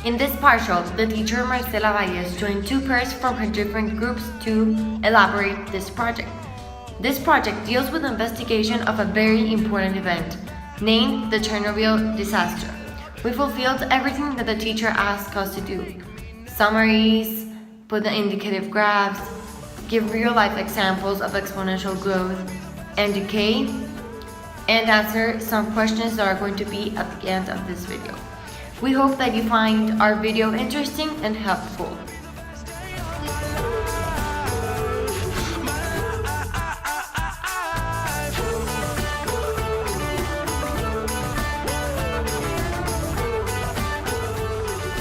In this partial, the teacher Marcela Valles joined two pairs from her different groups to elaborate this project. This project deals with the investigation of a very important event, named the Chernobyl Disaster. We fulfilled everything that the teacher asked us to do. Summaries, put the indicative graphs, give real-life examples of exponential growth and decay, and answer some questions that are going to be at the end of this video. We hope that you find our video interesting and helpful.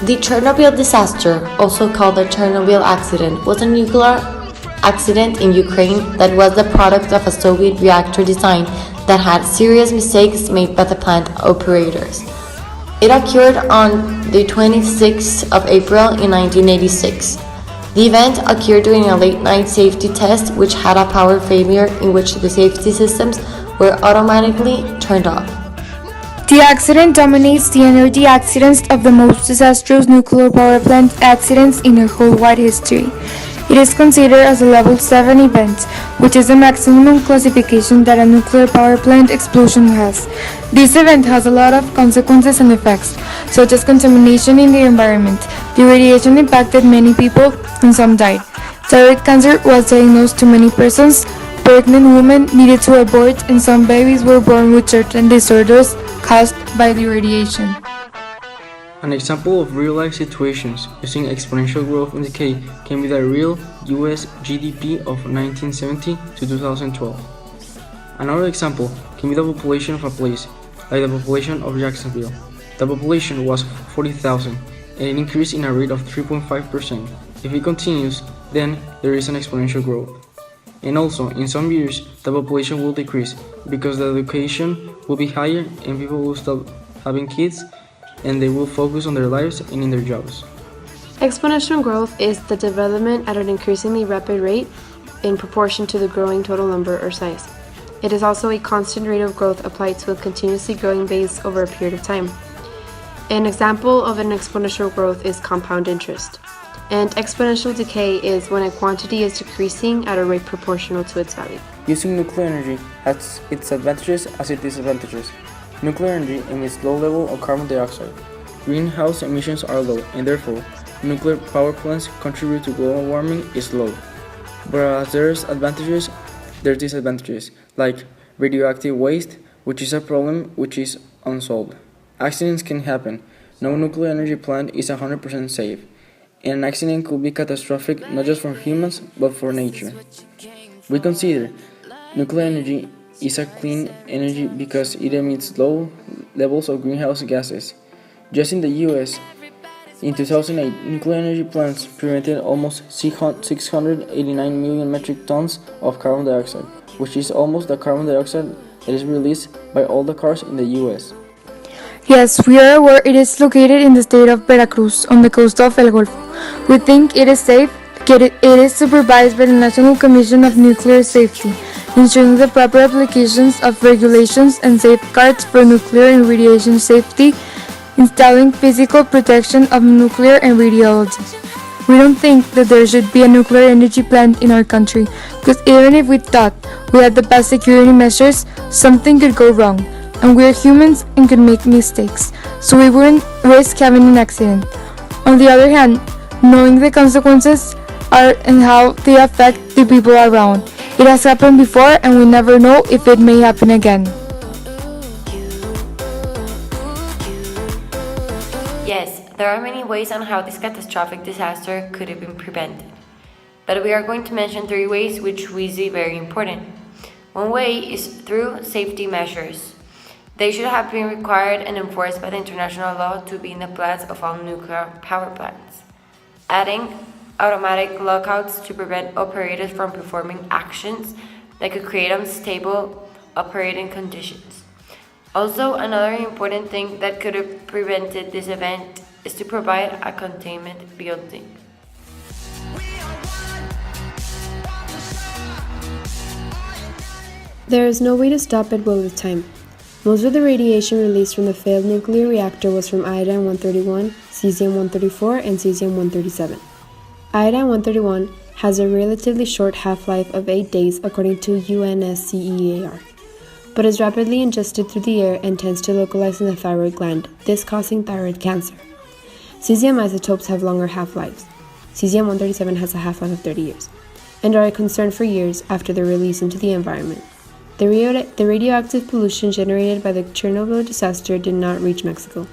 The Chernobyl disaster, also called the Chernobyl accident, was a nuclear accident in Ukraine that was the product of a Soviet reactor design that had serious mistakes made by the plant operators. It occurred on the 26th of April in 1986. The event occurred during a late-night safety test which had a power failure in which the safety systems were automatically turned off. The accident dominates the energy accidents of the most disastrous nuclear power plant accidents in their whole wide history. It is considered as a level 7 event, which is the maximum classification that a nuclear power plant explosion has. This event has a lot of consequences and effects, such as contamination in the environment. The radiation impacted many people and some died. Thyroid cancer was diagnosed to many persons. Pregnant women needed to abort, and some babies were born with certain disorders caused by the radiation. An example of real-life situations using exponential growth and decay can be the real US GDP of 1970 to 2012. Another example can be the population of a place, like the population of Jacksonville. The population was 40,000 and it increased in a rate of 3.5%. If it continues, then there is an exponential growth. And also, in some years, the population will decrease because the education will be higher and people will stop having kids and they will focus on their lives and in their jobs. Exponential growth is the development at an increasingly rapid rate in proportion to the growing total number or size. It is also a constant rate of growth applied to a continuously growing base over a period of time. An example of an exponential growth is compound interest. And exponential decay is when a quantity is decreasing at a rate proportional to its value. Using nuclear energy has its advantages as its disadvantages. Nuclear energy emits low level of carbon dioxide. Greenhouse emissions are low, and therefore, nuclear power plants contribute to global warming is low. But as there's advantages, there's disadvantages, like radioactive waste, which is a problem which is unsolved. Accidents can happen. No nuclear energy plant is 100% safe. And an accident could be catastrophic not just for humans, but for nature. We consider nuclear energy is a clean energy because it emits low levels of greenhouse gases. Just in the US, in 2008, nuclear energy plants prevented almost 689 million metric tons of carbon dioxide, which is almost the carbon dioxide that is released by all the cars in the US. Yes, we are aware it is located in the state of Veracruz, on the coast of El Golfo. We think it is safe. It is supervised by the National Commission of Nuclear Safety, ensuring the proper applications of regulations and safeguards for nuclear and radiation safety, installing physical protection of nuclear and radiology. We don't think that there should be a nuclear energy plant in our country, because even if we thought we had the best security measures, something could go wrong. And we are humans and could make mistakes, so we wouldn't risk having an accident. On the other hand, knowing the consequences are and how they affect the people around. It has happened before and we never know if it may happen again. Yes, there are many ways on how this catastrophic disaster could have been prevented. But we are going to mention 3 ways which we see very important. One way is through safety measures. They should have been required and enforced by the international law to be in the plans of all nuclear power plants. Adding automatic lockouts to prevent operators from performing actions that could create unstable operating conditions. Also, another important thing that could have prevented this event is to provide a containment building. There is no way to stop it well with time. Most of the radiation released from the failed nuclear reactor was from iodine-131, cesium-134 and cesium-137. Iodine-131 has a relatively short half-life of 8 days according to UNSCEAR, but is rapidly ingested through the air and tends to localize in the thyroid gland, this causing thyroid cancer. Cesium isotopes have longer half-lives. Cesium-137 has a half-life of 30 years, and are a concern for years after their release into the environment. The radioactive pollution generated by the Chernobyl disaster did not reach Mexico.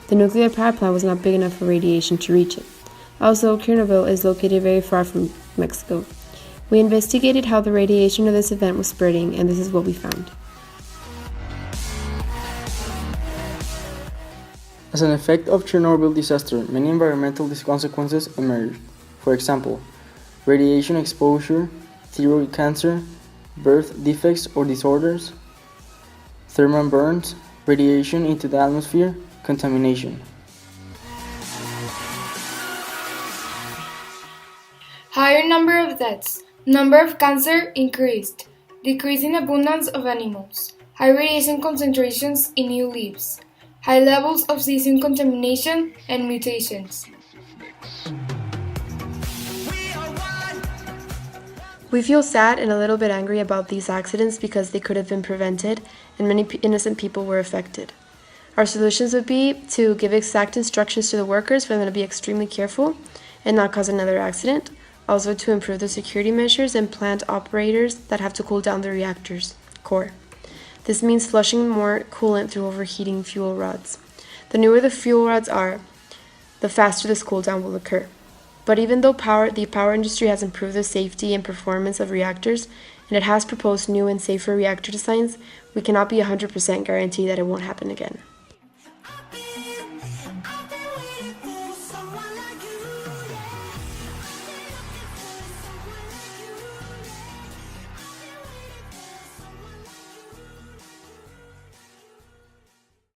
The nuclear power plant was not big enough for radiation to reach it. Also, Chernobyl is located very far from Mexico. We investigated how the radiation of this event was spreading, and this is what we found. As an effect of Chernobyl disaster, many environmental consequences emerged. For example, radiation exposure, thyroid cancer, birth defects or disorders, thermal burns, radiation into the atmosphere, contamination. Higher number of deaths. Number of cancer increased. Decrease in abundance of animals. High radiation concentrations in new leaves. High levels of cesium contamination and mutations. We feel sad and a little bit angry about these accidents because they could have been prevented and many innocent people were affected. Our solutions would be to give exact instructions to the workers for them to be extremely careful and not cause another accident. Also to improve the security measures and plant operators that have to cool down the reactor's core. This means flushing more coolant through overheating fuel rods. The newer the fuel rods are, the faster this cool down will occur. But even though the power industry has improved the safety and performance of reactors, and it has proposed new and safer reactor designs, we cannot be 100% guarantee that it won't happen again.